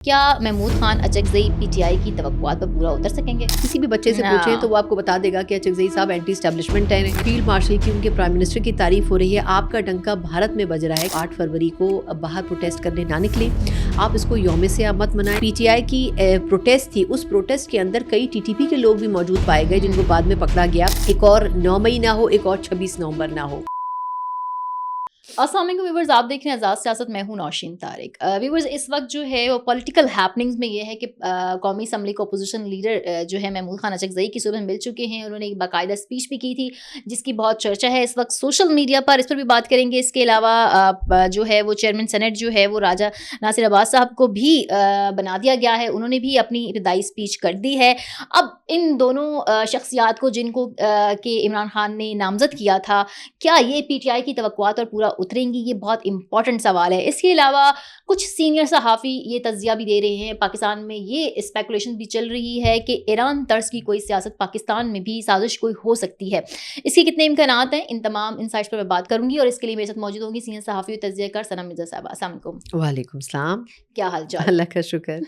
کیا Mahmood Khan Achakzai P T I کی توقعات پر پورا اتر سکیں گے؟ کسی بھی بچے سے پوچھیں تو وہ آپ کو بتا دے گا کہ اچکزئی صاحب اینٹی اسٹیبلشمنٹ ہیں. فیلڈ مارشل کی ان کے پرائم منسٹر کی تعریف ہو رہی ہے. آپ کا ڈنکا بھارت میں بج رہا ہے. 8 فروری کو باہر پروٹیسٹ کرنے نہ نکلیں. آپ اس کو یوم سیاہ مت منائیں. پی ٹی آئی کی پروٹیسٹ تھی. اس پروٹیسٹ کے اندر کئی ٹی ٹی پی کے لوگ بھی موجود پائے گئے جن کو بعد میں پکڑا گیا. ایک اور 9 مئی نہ ہو, ایک اور 26 نومبر نہ ہو. السلام علیکم ویورز, آپ دیکھ رہے ہیں آزاد سیاست. میں ہوں نوشین طارق. ویورز, اس وقت جو ہے وہ پولیٹیکل ہیپننگز میں یہ ہے کہ قومی اسمبلی کے اپوزیشن لیڈر جو ہے محمود خان اچکزئی کی صبح مل چکے ہیں. انہوں نے ایک باقاعدہ اسپیچ بھی کی تھی جس کی بہت چرچا ہے اس وقت سوشل میڈیا پر. اس پر بھی بات کریں گے. اس کے علاوہ جو ہے وہ چیئرمین سینٹ جو ہے وہ راجہ ناصر عباس صاحب کو بھی بنا دیا گیا ہے. انہوں نے بھی اپنی ابتدائی اسپیچ کر دی ہے. اب ان دونوں شخصیات کو جن کو کہ عمران خان نے نامزد کیا تھا, کیا یہ پی ٹی آئی کی توقعات اور پورا اتریں گی؟ یہ بہت امپورٹنٹ سوال ہے. اس کے علاوہ کچھ سینئر صحافی یہ تجزیہ بھی دے رہے ہیں. پاکستان میں یہ اسپیکولیشن بھی چل رہی ہے کہ ایران طرز کی کوئی سیاست پاکستان میں بھی سازش کوئی ہو سکتی ہے. اس کے کتنے امکانات ہیں؟ ان تمام انسائٹس پر میں بات کروں گی اور اس کے لیے میرے ساتھ موجود ہوں گی سینئر صحافی و تجزیہ کار ثنا مرزا صاحبہ. السلام علیکم. وعلیکم السلام. کیا حال چال؟ اللہ کا شکر.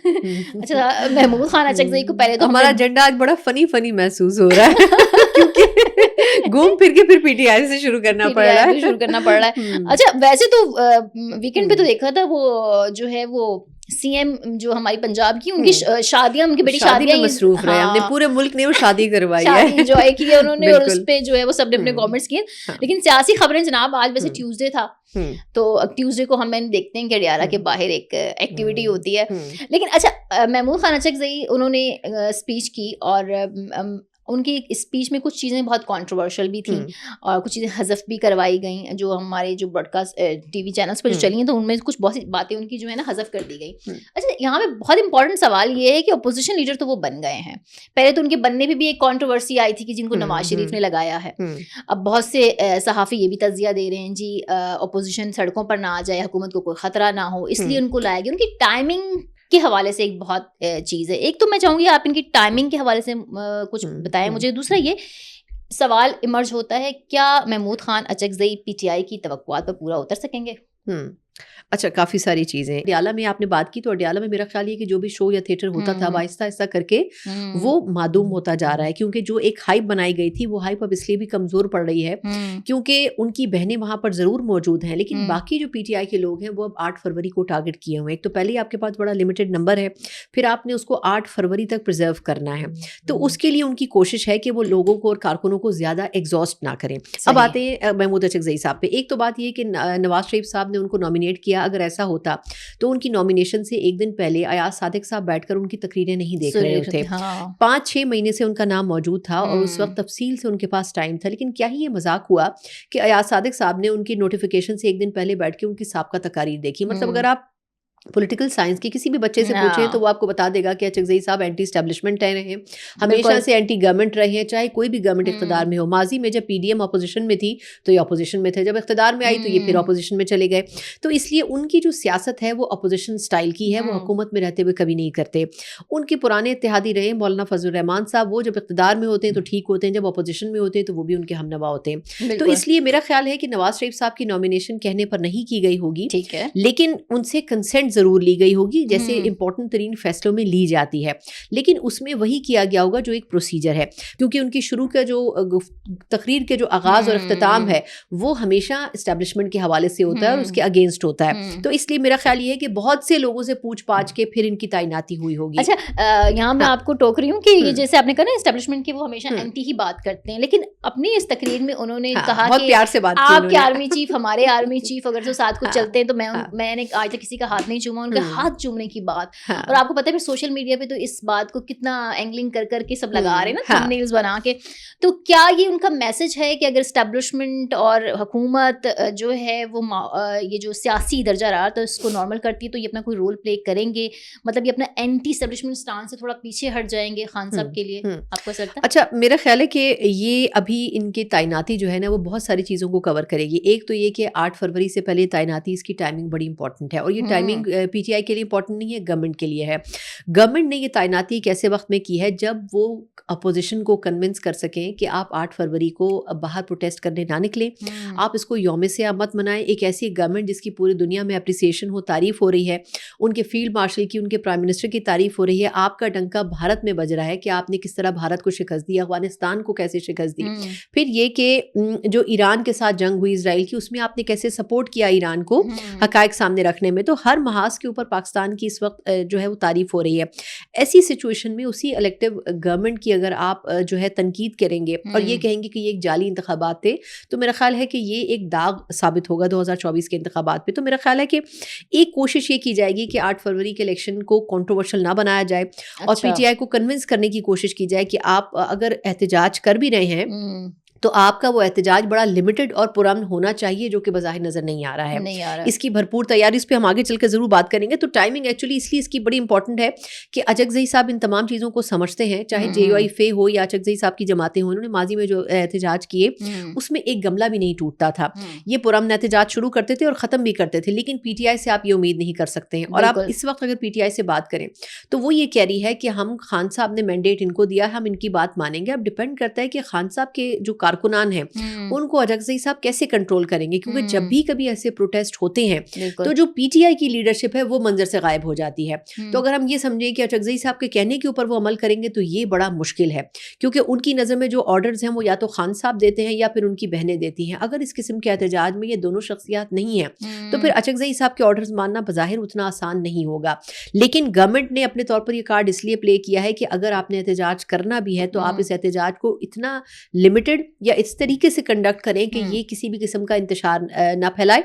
اچھا, محمود خان اچکزئی کو پہلے تو ہمارا ایجنڈا آج بڑا فنی محسوس ہو رہا ہے کیونکہ گھوم پھر کے پھر پی ٹی آئی سے شروع کرنا پڑ رہا ہے. اچھا, ویسے تو ویکینڈ پہ تو دیکھا تھا وہ جو ہے وہ سی ایم جو ہماری پنجاب کی, ان کی شادیاں, ان کی بیٹی شادیاں مصروف رہے. ہم نے پورے ملک نے وہ شادی کروائی ہے, شادی انجوائے کی ہے انہوں نے, اور اس پہ جو ہے وہ سب نے اپنے کامنٹس کیے. لیکن سیاسی خبریں جناب, آج ویسے ٹیوزڈے تھا تو ٹیوزڈے کو ہم دیکھتے ہیں کہ ڈیارہ کے باہر ایک ایکٹیویٹی ہوتی ہے. لیکن اچھا, محمود خان اچکزئی انہوں نے اسپیچ کی اور ان کی اسپیچ میں کچھ چیزیں بہت کانٹروورشل بھی تھیں اور کچھ چیزیں حذف بھی کروائی گئیں جو ہمارے جو broadcast T V channels پہ جو چلی ہیں, تو ان میں کچھ بہت سی باتیں ان کی جو ہے نا حذف کر دی گئی. اچھا, یہاں پہ بہت امپورٹنٹ سوال یہ ہے کہ اپوزیشن لیڈر تو وہ بن گئے ہیں. پہلے تو ان کے بننے پہ بھی ایک کانٹروورسی آئی تھی کہ جن کو نواز شریف نے لگایا ہے. اب بہت سے صحافی یہ بھی تجزیہ دے رہے ہیں جی اپوزیشن سڑکوں پر نہ آ جائے, حکومت کو کوئی خطرہ نہ ہو, اس لیے ان کو لایا گیا. ان کی ٹائمنگ کے حوالے سے ایک بہت چیز ہے. ایک تو میں چاہوں گی آپ ان کی ٹائمنگ کے حوالے سے کچھ بتائیں مجھے. دوسرا یہ سوال ایمرج ہوتا ہے, کیا Mahmood Khan Achakzai P T I کی توقعات پر پورا اتر سکیں گے؟ اچھا, کافی ساری چیزیں. اڈیالہ میں آپ نے بات کی تو اڈیالہ میں میرا خیال یہ کہ جو بھی شو یا تھیٹر ہوتا تھا آہستہ آہستہ کر کے وہ معدوم ہوتا جا رہا ہے, کیونکہ جو ایک ہائپ بنائی گئی تھی وہ ہائپ اب اس لیے بھی کمزور پڑ رہی ہے کیونکہ ان کی بہنیں وہاں پر ضرور موجود ہیں, لیکن باقی جو پی ٹی آئی کے لوگ ہیں وہ اب 8 فروری کو ٹارگٹ کیے ہوئے ہیں. ایک تو پہلے آپ کے پاس بڑا لمیٹڈ نمبر ہے, پھر آپ نے اس کو 8 فروری تک پرزرو کرنا ہے, تو اس کے لیے ان کی کوشش ہے کہ وہ لوگوں کو اور کارکنوں کو زیادہ ایگزاسٹ نہ کریں. اب آتے ہیں محمود اچکزئی صاحب پہ. ایک تو بات یہ کہ نواز شریف صاحب نے ان کو نامینیٹ کیا. اگر ایسا ہوتا تو ان کی نامینیشن سے ایک دن پہلے ایاز صادق صاحب بیٹھ کر ان کی تقریریں نہیں دیکھ رہے تھے. 5-6 مہینے سے ان کا نام موجود تھا اور اس وقت تفصیل سے ان کے پاس ٹائم تھا. لیکن کیا ہی یہ مذاق ہوا کہ ایاز صادق صاحب نے ان کی نوٹیفیکیشن سے ایک دن پہلے بیٹھ کے ان کی سابقہ تقاریر دیکھی. مطلب اگر آپ پولیٹیکل سائنس کی کسی بھی بچے سے پوچھیں تو وہ آپ کو بتا دے گا کہ اچکزئی صاحب اینٹی اسٹیبلشمنٹ رہے ہیں, ہمیشہ سے اینٹی گورنمنٹ رہے ہیں, چاہے کوئی بھی گورنمنٹ اقتدار میں ہو. ماضی میں جب پی ڈی ایم اپوزیشن میں تھی تو یہ اپوزیشن میں تھے, جب اقتدار میں آئی تو یہ پھر اپوزیشن میں چلے گئے. تو اس لیے ان کی جو سیاست ہے وہ اپوزیشن سٹائل کی ہے, وہ حکومت میں رہتے ہوئے کبھی نہیں کرتے. ان کے پرانے اتحادی رہے مولانا فضل الرحمان صاحب, وہ جب اقتدار میں ہوتے ہیں تو ٹھیک ہوتے ہیں, جب اپوزیشن میں ہوتے ہیں تو وہ بھی ان کے ہم نوا ہوتے ہیں. تو اس لیے میرا خیال ہے کہ نواز شریف صاحب کی نامینیشن کہنے پر نہیں کی گئی ہوگی, لیکن ان سے کنسنٹ ضرور لی گئی ہوگی جیسے امپورٹنٹ ترین فیصلوں میں لی جاتی ہے. لیکن اس میں وہی کیا گیا ہوگا جو ایک پروسیجر ہے, کیونکہ ان کی شروع کا جو تقریر کے جو آغاز اور اختتام ہے وہ ہمیشہ اسٹیبلشمنٹ کے حوالے سے ہوتا ہے اور اس کے اگینسٹ ہوتا ہے. تو اس لیے میرا خیال یہ ہے کہ بہت سے لوگوں سے پوچھ پاچھ کے پھر ان کی تعیناتی ہوئی ہوگی. اچھا, یہاں میں آپ کو ٹوک رہی ہوں کہ یہ جیسے آپ نے کہا نا اسٹیبلشمنٹ کی وہ ہمیشہ اینٹی ہی بات کرتے ہیں, لیکن اپنی اس تقریر میں انہوں نے کہا کہ آپ کے آرمی چیف, ہمارے آرمی چیف اگر جو ساتھ کچھ چلتے ہیں تو میں نے آج تک کسی کا ہاتھ نہیں چوما. ان کا ہاتھ چومنے کی بات, اور آپ کو پتہ ہے پھر سوشل میڈیا پہ تو اس بات کو کتنا اینگلنگ کر کے سب لگا رہے ہیں نا, تھمبنیلز بنا کے. تو کیا یہ ان کا میسج ہے کہ اگر اسٹیبلشمنٹ اور حکومت جو ہے وہ یہ جو سیاسی درجہ رہا تو اس کو نارمل کرتی ہے تو یہ اپنا کوئی رول پلے کریں گے, مطلب یہ اپنا اینٹی اسٹیبلشمنٹ اسٹانس سے تھوڑا پیچھے ہٹ جائیں گے خان صاحب کے لیے, آپ کو ایسا لگتا ہے؟ اچھا, میرا خیال ہے کہ یہ ابھی ان کی تعیناتی جو ہے نا وہ بہت ساری چیزوں کو کور کرے گی. ایک تو یہ کہ 8 فروری سے پہلے تعیناتی, اس کی ٹائمنگ بڑی امپورٹنٹ ہے, اور یہ ٹائمنگ پی ٹی آئی کے لیے امپورٹنٹ نہیں ہے, گورنمنٹ کے لیے ہے. گورنمنٹ نے یہ تعیناتی ایک ایسے وقت میں کی ہے جب وہ اپوزیشن کو کنونس کر سکیں کہ آپ 8 فروری کو باہر پروٹیسٹ کرنے نہ نکلیں, آپ اس کو یوم سیاہ مت منائیں. ایک ایسی گورنمنٹ جس کی پوری دنیا میں اپریسیشن ہو, تعریف ہو رہی ہے, ان کے فیلڈ مارشل کی, ان کے پرائم منسٹر کی تعریف ہو رہی ہے, آپ کا ڈنکا بھارت میں بج رہا ہے کہ آپ نے کس طرح بھارت کو شکست دی, افغانستان کو کیسے شکست دی. پھر یہ کہ جو ایران کے ساتھ جنگ ہوئی اسرائیل کی, اس میں آپ نے کیسے سپورٹ کیا ایران کو حقائق سامنے رکھنے میں. تو ہر محاذ کے اوپر پاکستان کی اس وقت جو ہے وہ تعریف ہو رہی ہے. ایسی سچویشن میں اسی الیکٹو گورنمنٹ کی اگر آپ جو ہے تنقید کریں گے اور یہ کہیں گے کہ یہ ایک جعلی انتخابات تھے, تو میرا خیال ہے کہ یہ ایک داغ ثابت ہوگا 2024 کے انتخابات پہ. تو میرا خیال ہے کہ ایک کوشش یہ کی جائے گی کہ 8 فروری کے الیکشن کو کنٹروورشل نہ بنایا جائے, اور پی ٹی آئی کو کنونس کرنے کی کوشش کی جائے کہ آپ اگر احتجاج کر بھی رہے ہیں تو آپ کا وہ احتجاج بڑا لمیٹڈ اور پرامن ہونا چاہیے, جو کہ بظاہر نظر نہیں آ رہا ہے. اس کی بھرپور تیاری, اس پہ ہم آگے چل کے ضرور بات کریں گے. تو ٹائمنگ ایکچولی اس لیے اس کی بڑی امپورٹنٹ ہے کہ اچکزئی صاحب ان تمام چیزوں کو سمجھتے ہیں, چاہے جے یو آئی فے ہو یا اچکزئی صاحب کی جماعتیں ہوں. انہوں نے ماضی میں جو احتجاج کیے اس میں ایک گملہ بھی نہیں ٹوٹتا تھا. یہ پرامن احتجاج شروع کرتے تھے اور ختم بھی کرتے تھے, لیکن پی ٹی آئی سے آپ یہ امید نہیں کر سکتے ہیں. اور آپ اس وقت اگر پی ٹی آئی سے بات کریں تو وہ یہ کہہ رہی ہے کہ ہم خان صاحب نے مینڈیٹ ان کو دیا, ہم ان کی بات مانیں گے. اب ڈپینڈ کرتا ہے کہ خان صاحب کے جو کارکنان ہیں ان کو اچکزئی صاحب کیسے کنٹرول کریں گے, کیونکہ جب بھی کبھی ایسے پروٹیسٹ ہوتے ہیں تو جو پی ٹی آئی کی لیڈرشپ ہے وہ منظر سے غائب ہو جاتی ہے. تو اگر ہم یہ سمجھیں کہ اچکزئی صاحب کے کہنے کے اوپر وہ عمل کریں گے تو یہ بڑا مشکل ہے, کیونکہ ان کی نظر میں جو آرڈرز ہیں وہ یا تو خان صاحب دیتے ہیں یا پھر ان کی بہنیں دیتی ہیں. اگر اس قسم کے احتجاج میں یہ دونوں شخصیات نہیں ہیں تو پھر اچکزئی صاحب کے آرڈرز ماننا بظاہر اتنا آسان نہیں ہوگا. لیکن گورنمنٹ نے اپنے طور پر یہ کارڈ اس لیے پلے کیا ہے کہ اگر آپ نے احتجاج کرنا بھی ہے تو آپ اس احتجاج کو اتنا لمیٹڈ یا اس طریقے سے کنڈکٹ کریں کہ یہ کسی بھی قسم کا انتشار نہ پھیلائے,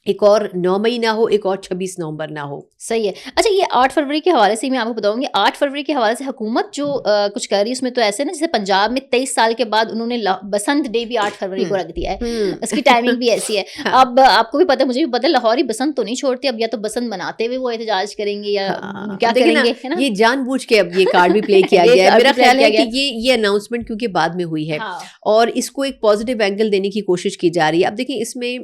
ایک اور 9 مئی نہ ہو, ایک اور 26 نومبر نہ ہو. صحیح ہے. اچھا, یہ 8 فروری کے حوالے سے میں آپ کو بتاؤں گی, 8 فروری کے حوالے سے حکومت جو کچھ کر رہی ہے اس میں تو ایسے نا جیسے پنجاب میں 23 سال کے بعد انہوں نے بسنت ڈے بھی 8 فروری کو رکھ دیا ہے, اس کی ٹائمنگ بھی ایسی ہے. اب آپ کو بھی پتہ, مجھے بھی پتہ, لاہوری بسنت تو نہیں چھوڑتے, اب یا تو بسنت مناتے ہوئے وہ احتجاج کریں گے یا کیا کریں گے. یہ جان بوجھ کے اب یہ کارڈ بھی پلے کیا گیا ہے. میرا خیال ہے کہ یہ اناؤنسمنٹ کیونکہ بعد میں ہوئی ہے اور اس کو ایک پازیٹیو اینگل دینے کی کوشش کی جا رہی ہے. اب دیکھیں اس میں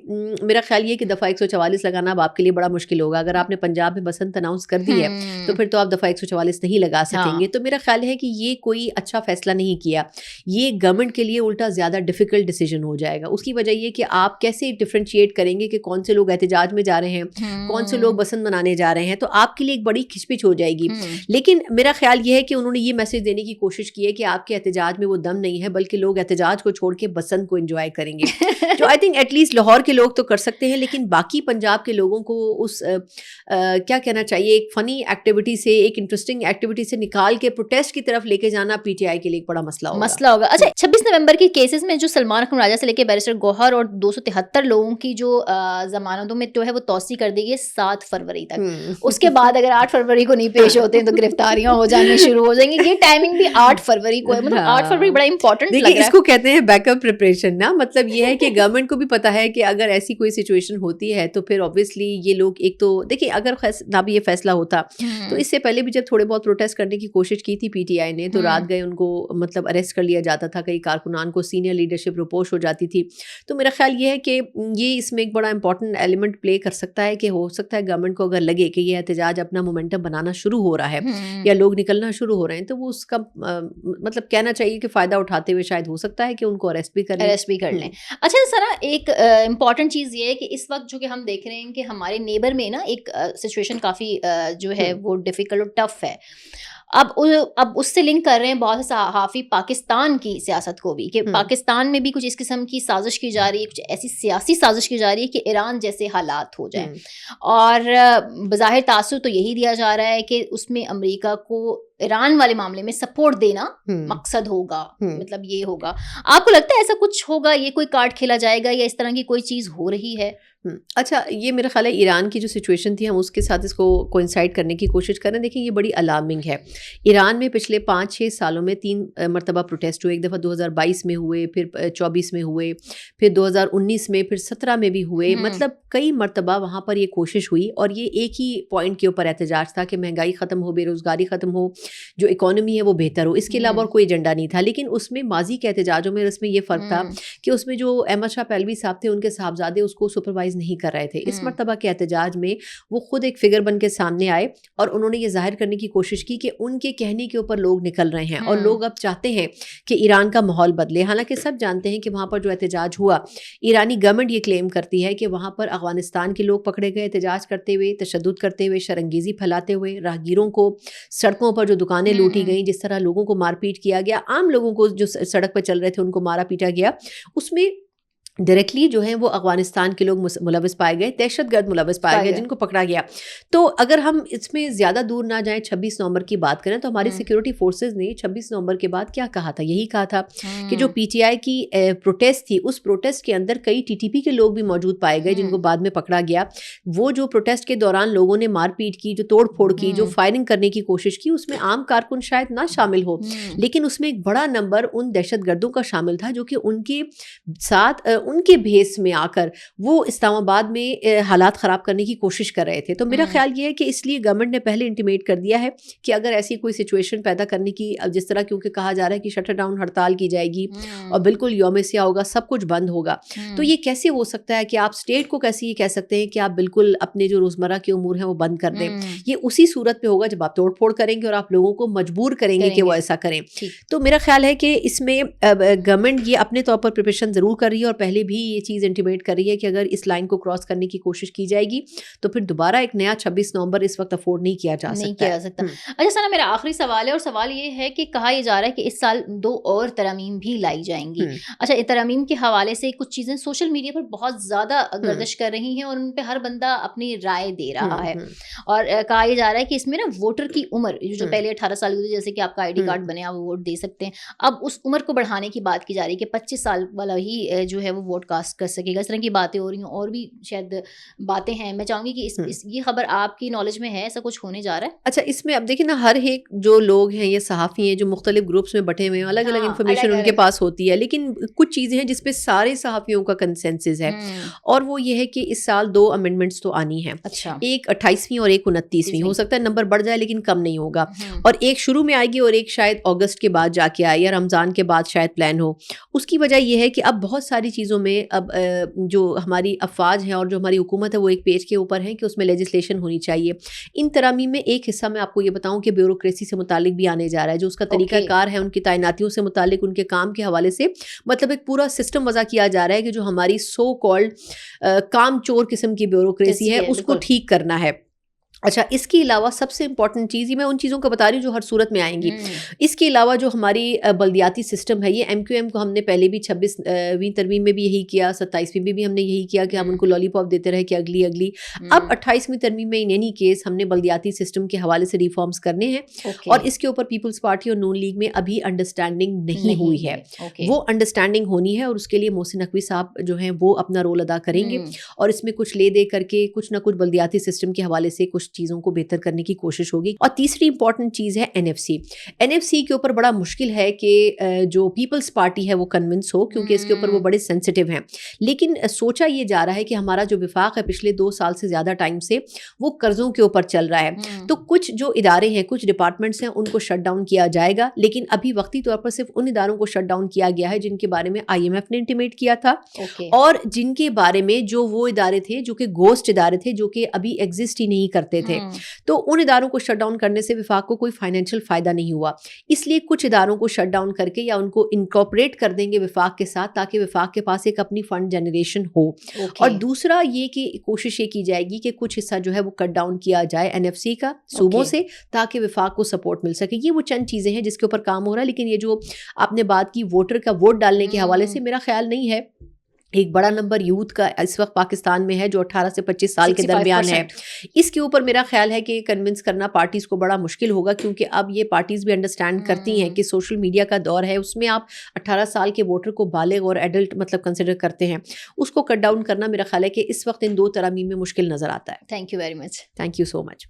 میرا خیال یہ کہ دفعہ 144 لگانا اب آپ کے لیے بڑا مشکل ہوگا. اگر آپ نے پنجاب میں بسنت اناؤنس کر دی ہے تو پھر تو آپ دفعہ 144 نہیں لگا سکیں گے. تو میرا خیال ہے کہ یہ کوئی اچھا فیصلہ نہیں کیا, یہ گورنمنٹ کے لیے الٹا زیادہ ڈیفیکلٹ ڈیسیجن ہو جائے گا. اس کی وجہ یہ کہ آپ کیسے ڈفرینشیٹ کریں گے کہ کون سے لوگ احتجاج میں جا رہے ہیں, کون سے لوگ بسنت منانے جا رہے ہیں, تو آپ کے لیے ایک بڑی کھچپچ ہو جائے گی. لیکن میرا خیال یہ ہے کہ انہوں نے یہ میسج دینے کی کوشش کی ہے کہ آپ کے احتجاج میں وہ دم نہیں ہے, بلکہ لوگ احتجاج کو چھوڑ کے بسنت کو انجوائے کریں گے, جو I think at least Lahore کے لوگ تو کر سکتے ہیں. لیکن باقی پنجاب کے لوگوں کو اس کیا کہنا چاہیے, ایک فنی ایکٹیویٹی سے, ایک انٹرسٹنگ ایکٹیویٹی سے نکال کے پروٹیسٹ کی طرف لے کے جانا پی ٹی آئی کے لیے ایک بڑا مسئلہ ہوگا. اچھا, 26 نومبر کے کیسز میں جو سلمان اکرم راجہ سے لے کے بیرسٹر گوہر اور 273 لوگوں کی جو ضمانتوں میں جو ہے وہ توسیع کر دی گئی 7 فروری تک. اس کے بعد اگر 8 فروری کو نہیں پیش ہوتے ہیں تو گرفتاریاں ہو جانی شروع ہو جائیں گی. یہ ٹائمنگ بھی 8 فروری کو ہے, مطلب 8 فروری بڑا امپورٹنٹ لگ رہا ہے. اس کو کہتے ہیں بیک اپ پریپریشن نا. مطلب یہ ہے کہ گورنمنٹ کو بھی پتا ہے کہ اگر ایسی کوئی سچویشن ہوتی ہے تو پھر obviously یہ لوگ ایک تو دیکھیں اگر نہ بھی یہ فیصلہ ہوتا تو اس سے پہلے بھی جب تھوڑے بہت پروٹیسٹ کرنے کی کوشش کی تھی پی ٹی آئی نے, تو رات گئے ان کو مطلب اریسٹ کر لیا جاتا تھا, کئی کارکنان کو سینئر لیڈرشپ رپوش ہو جاتی تھی. تو میرا خیال یہ ہے کہ یہ اس میں ایک بڑا امپورٹنٹ ایلیمنٹ پلے کر سکتا ہے کہ ہو سکتا ہے گورنمنٹ کو اگر لگے کہ یہ احتجاج اپنا مومنٹم بنانا شروع ہو رہا ہے یا لوگ نکلنا شروع ہو رہے ہیں, تو وہ اس کا مطلب کہنا چاہیے کہ فائدہ اٹھاتے ہوئے شاید ہو سکتا ہے کہ ان کو اریسٹ بھی کر لیں. اچھا سر, ایک امپورٹنٹ چیز یہ ہے کہ اس وقت جو کہ ہم دیکھ رہے ہیں کہ ہمارے نیبر میں نا ایک سچویشن کافی جو ہے وہ ڈیفیکلٹ اور ٹف ہے. اب اس سے لنک کر رہے ہیں بہت سے صحافی پاکستان کی سیاست کو بھی, کہ پاکستان میں بھی کچھ اس قسم کی سازش کی جا رہی ہے, کچھ ایسی سیاسی سازش کی جا رہی ہے کہ ایران جیسے حالات ہو جائیں. اور بظاہر تاثر تو یہی دیا جا رہا ہے کہ اس میں امریکہ کو ایران والے معاملے میں سپورٹ دینا مقصد ہوگا, مطلب یہ ہوگا. آپ کو لگتا ہے ایسا کچھ ہوگا, یہ کوئی کارڈ کھیلا جائے گا یا اس طرح کی کوئی چیز ہو رہی ہے؟ اچھا, یہ میرا خیال ہے ایران کی جو سچویشن تھی ہم اس کے ساتھ اس کو کوئنسائڈ کرنے کی کوشش کریں. دیکھیں یہ بڑی الارمنگ ہے. ایران میں پچھلے 5-6 سالوں میں 3 مرتبہ پروٹیسٹ ہوئے. ایک دفعہ 2022 میں ہوئے, پھر 24 میں ہوئے, پھر 2019 میں, پھر 17 میں بھی ہوئے. مطلب کئی مرتبہ وہاں پر یہ کوشش ہوئی اور یہ ایک ہی پوائنٹ کے اوپر احتجاج تھا کہ مہنگائی ختم ہو, بے روزگاری ختم ہو, جو اکانومی ہے وہ بہتر ہو. اس کے علاوہ اور کوئی ایجنڈا نہیں تھا. لیکن اس میں ماضی کے احتجاجوں میں اس میں یہ فرق تھا کہ اس میں جو احمد شاہ پہلوی صاحب تھے ان کے صاحبزادے اس کو سپروائز کمپرومائز نہیں کر رہے تھے. اس مرتبہ کے احتجاج میں وہ خود ایک فگر بن کے سامنے آئے اور انہوں نے یہ ظاہر کرنے کی کوشش کی کہ ان کے کہنے کے اوپر لوگ نکل رہے ہیں اور لوگ اب چاہتے ہیں کہ ایران کا ماحول بدلے. حالانکہ سب جانتے ہیں کہ وہاں پر جو احتجاج ہوا, ایرانی گورنمنٹ یہ کلیم کرتی ہے کہ وہاں پر افغانستان کے لوگ پکڑے گئے احتجاج کرتے ہوئے, تشدد کرتے ہوئے, شرانگیزی پھیلاتے ہوئے, راہگیروں کو سڑکوں پر جو دکانیں لوٹی گئیں, جس طرح لوگوں کو مار پیٹ کیا گیا, عام لوگوں کو جو سڑک پہ چل رہے تھے ان کو مارا پیٹا گیا, اس میں ڈائریکٹلی جو ہیں وہ افغانستان کے لوگ ملوث پائے گئے, دہشت گرد ملوث پائے گئے جن کو پکڑا گیا. تو اگر ہم اس میں زیادہ دور نہ جائیں, 26 نومبر کی بات کریں تو ہماری سیکورٹی فورسز نے 26 نومبر کے بعد کیا کہا تھا, یہی کہا تھا کہ جو پی ٹی آئی کی پروٹیسٹ تھی, اس پروٹیسٹ کے اندر کئی ٹی ٹی پی کے لوگ بھی موجود پائے گئے جن کو بعد میں پکڑا گیا. وہ جو پروٹیسٹ کے دوران لوگوں نے مار پیٹ کی, جو توڑ پھوڑ کی, جو فائرنگ کرنے کی کوشش کی, اس میں عام کارکن شاید نہ شامل ہو, لیکن اس میں ایک بڑا نمبر ان دہشت گردوں کا شامل تھا جو کہ ان کے ساتھ ان کے بھیس میں آ کر وہ اسلام آباد میں حالات خراب کرنے کی کوشش کر رہے تھے. تو میرا خیال یہ ہے کہ اس لیے گورنمنٹ نے پہلے انٹیمیٹ کر دیا ہے کہ اگر ایسی کوئی سچویشن پیدا کرنے کی, جس طرح کیونکہ کہا جا رہا ہے کہ شٹر ڈاؤن ہڑتال کی جائے گی اور بالکل یوم سیاہ ہوگا, سب کچھ بند ہوگا, تو یہ کیسے ہو سکتا ہے کہ آپ اسٹیٹ کو کیسے یہ کہہ سکتے ہیں کہ آپ بالکل اپنے جو روزمرہ کے امور ہیں وہ بند کر دیں. یہ اسی صورت پہ ہوگا جب آپ توڑ پھوڑ کریں گے اور آپ لوگوں کو مجبور کریں گے کہ وہ ایسا کریں. تو میرا خیال ہے کہ اس میں گورنمنٹ یہ اپنے طور پر پریپریشن ضرور کر رہی ہے اور پہلے بھی یہ چیز انٹیمیٹ کر رہی ہے کہ اگر اس لائن کو کراس کرنے کی کوشش کی جائے گی تو پھر دوبارہ ایک نیا 26 نومبر اس وقت افورڈ نہیں کیا جا سکتا. اچھا ثنا, میرا آخری سوال ہے, اور سوال یہ ہے کہ کہا یہ جا رہا ہے کہ اس سال 2 اور ترامیم بھی لائی جائیں گی. اچھا, ترامیم کے حوالے سے کچھ چیزیں سوشل میڈیا پر بہت زیادہ گردش کر رہی ہیں اور ان پہ ہر بندہ اپنی رائے دے رہا ہے, اور کہا یہ جا رہا ہے کہ اس میں نا ووٹر کی عمر جو پہلے 18 سال کی, جیسے کہ آپ کا آئی ڈی کارڈ بنے آپ ووٹ دے سکتے ہیں, اب اس عمر کو بڑھانے کی بات کی جا رہی ہے کہ 25 سال والا ہی جو ہے وہ ووٹ کاسٹ کر سکے گا. اس طرح کی باتیں ہو رہی ہیں, اور بھی شاید باتیں ہیں. میں چاہوں گی کہ یہ خبر آپ کی نالج میں ہے, ایسا کچھ ہونے جا رہا ہے؟ اچھا, اس میں اب دیکھیں نا, ہر ایک جو لوگ ہیں, یہ صحافی ہیں جو مختلف گروپس میں بٹے ہوئے ہیں, الگ الگ انفارمیشن ان کے پاس ہوتی ہے, لیکن کچھ چیزیں ہیں جس پہ سارے صحافیوں کا کنسنسس ہے, اور وہ یہ ہے کہ اس سال 2 امینڈمنٹس تو آنی ہیں. اچھا, ایک 28ویں اور ایک 29ویں, ہو سکتا ہے نمبر بڑھ جائے لیکن کم نہیں ہوگا, اور ایک شروع میں آئے گی اور ایک شاید اگست کے بعد جا کے آئے یا رمضان کے بعد شاید پلان ہو. اس کی وجہ یہ ہے کہ اب بہت ساری چیزوں میں اب جو ہماری افواج ہیں اور جو ہماری حکومت ہے وہ ایک پیج کے اوپر ہے کہ اس میں لیجسلیشن ہونی چاہیے. ان ترامیم میں ایک حصہ میں آپ کو یہ بتاؤں کہ بیوروکریسی سے متعلق بھی آنے جا رہا ہے, جو اس کا طریقہ کار ہے, ان کی تعیناتیوں سے متعلق, ان کے کام کے حوالے سے, مطلب ایک پورا سسٹم وضع کیا جا رہا ہے کہ جو ہماری سو کالڈ کام چور قسم کی بیوروکریسی ہے اس کو ٹھیک کرنا ہے. اچھا, اس کے علاوہ سب سے امپورٹنٹ چیز, یہ میں ان چیزوں کو بتا رہی ہوں جو ہر صورت میں آئیں گی. اس کے علاوہ جو ہماری بلدیاتی سسٹم ہے, یہ ایم کیو ایم کو ہم نے پہلے بھی 26ویں ترمیم میں بھی یہی کیا, 27ویں میں بھی ہم نے یہی کیا کہ ہم ان کو لالی پاپ دیتے رہے کہ اگلی. اب 28ویں ترمیم میں ان اینی کیس ہم نے بلدیاتی سسٹم کے حوالے سے ریفارمز کرنے ہیں, اور اس کے اوپر پیپلز پارٹی اور نون لیگ میں ابھی انڈرسٹینڈنگ نہیں ہوئی ہے. وہ انڈرسٹینڈنگ ہونی ہے, اور اس کے لیے محسن نقوی صاحب جو ہیں وہ اپنا رول ادا کریں گے, اور اس میں کچھ لے دے کر کے کچھ نہ کچھ بلدیاتی سسٹم کے حوالے سے کچھ چیزوں کو بہتر کرنے کی کوشش ہوگی. اور تیسری امپورٹنٹ چیز ہے NFC کے اوپر بڑا مشکل ہے کہ جو پیپلز پارٹی ہے وہ کنونس ہو, کیونکہ اس کے اوپر وہ بڑے سینسٹیو ہیں. لیکن سوچا یہ جا رہا ہے کہ ہمارا جو وفاق ہے پچھلے 2 سال سے زیادہ ٹائم سے وہ قرضوں کے اوپر چل رہا ہے, تو کچھ جو ادارے ہیں, کچھ ڈپارٹمنٹس ہیں, ان کو شٹ ڈاؤن کیا جائے گا, لیکن ابھی وقتی طور پر صرف ان اداروں کو شٹ ڈاؤن کیا گیا ہے جن کے بارے میں IMF نے انٹیمیٹ کیا تھا, اور جن کے بارے میں جو وہ ادارے تھے جو کہ گوسٹ ادارے تھے, جو کہ ابھی ایگزسٹ ہی نہیں کرتے تھے. تو ان اداروں کو شٹ ڈاؤن کرنے سے وفاق کو کوئی فائنینشیل فائدہ نہیں ہوا, اس لیے کچھ اداروں کو شٹ ڈاؤن کر کے یا ان کو انکارپوریٹ کر دیں گے وفاق کے ساتھ, تاکہ وفاق کے پاس ایک اپنی فنڈ جنریشن ہو. اور دوسرا یہ کہ کوشش یہ کی جائے گی کہ کچھ حصہ جو ہے وہ کٹ ڈاؤن کیا جائے NFC کا صوبوں سے, تاکہ وفاق کو سپورٹ مل سکے. یہ وہ چند چیزیں ہیں جس کے اوپر کام ہو رہا ہے. لیکن یہ جو آپ نے بات کی ووٹر کا ووٹ ڈالنے کے حوالے سے, میرا خیال نہیں ہے ایک بڑا نمبر یوتھ کا اس وقت پاکستان میں ہے جو 18 سے 25 سال کے درمیان ہے. اس کے اوپر میرا خیال ہے کہ کنونس کرنا پارٹیز کو بڑا مشکل ہوگا, کیونکہ اب یہ پارٹیز بھی انڈرسٹینڈ کرتی ہیں کہ سوشل میڈیا کا دور ہے, اس میں آپ 18 سال کے ووٹر کو بالغ اور ایڈلٹ مطلب کنسیڈر کرتے ہیں. اس کو کٹ ڈاؤن کرنا میرا خیال ہے کہ اس وقت ان 2 ترامیم میں مشکل نظر آتا ہے. Thank you very much. Thank you so much.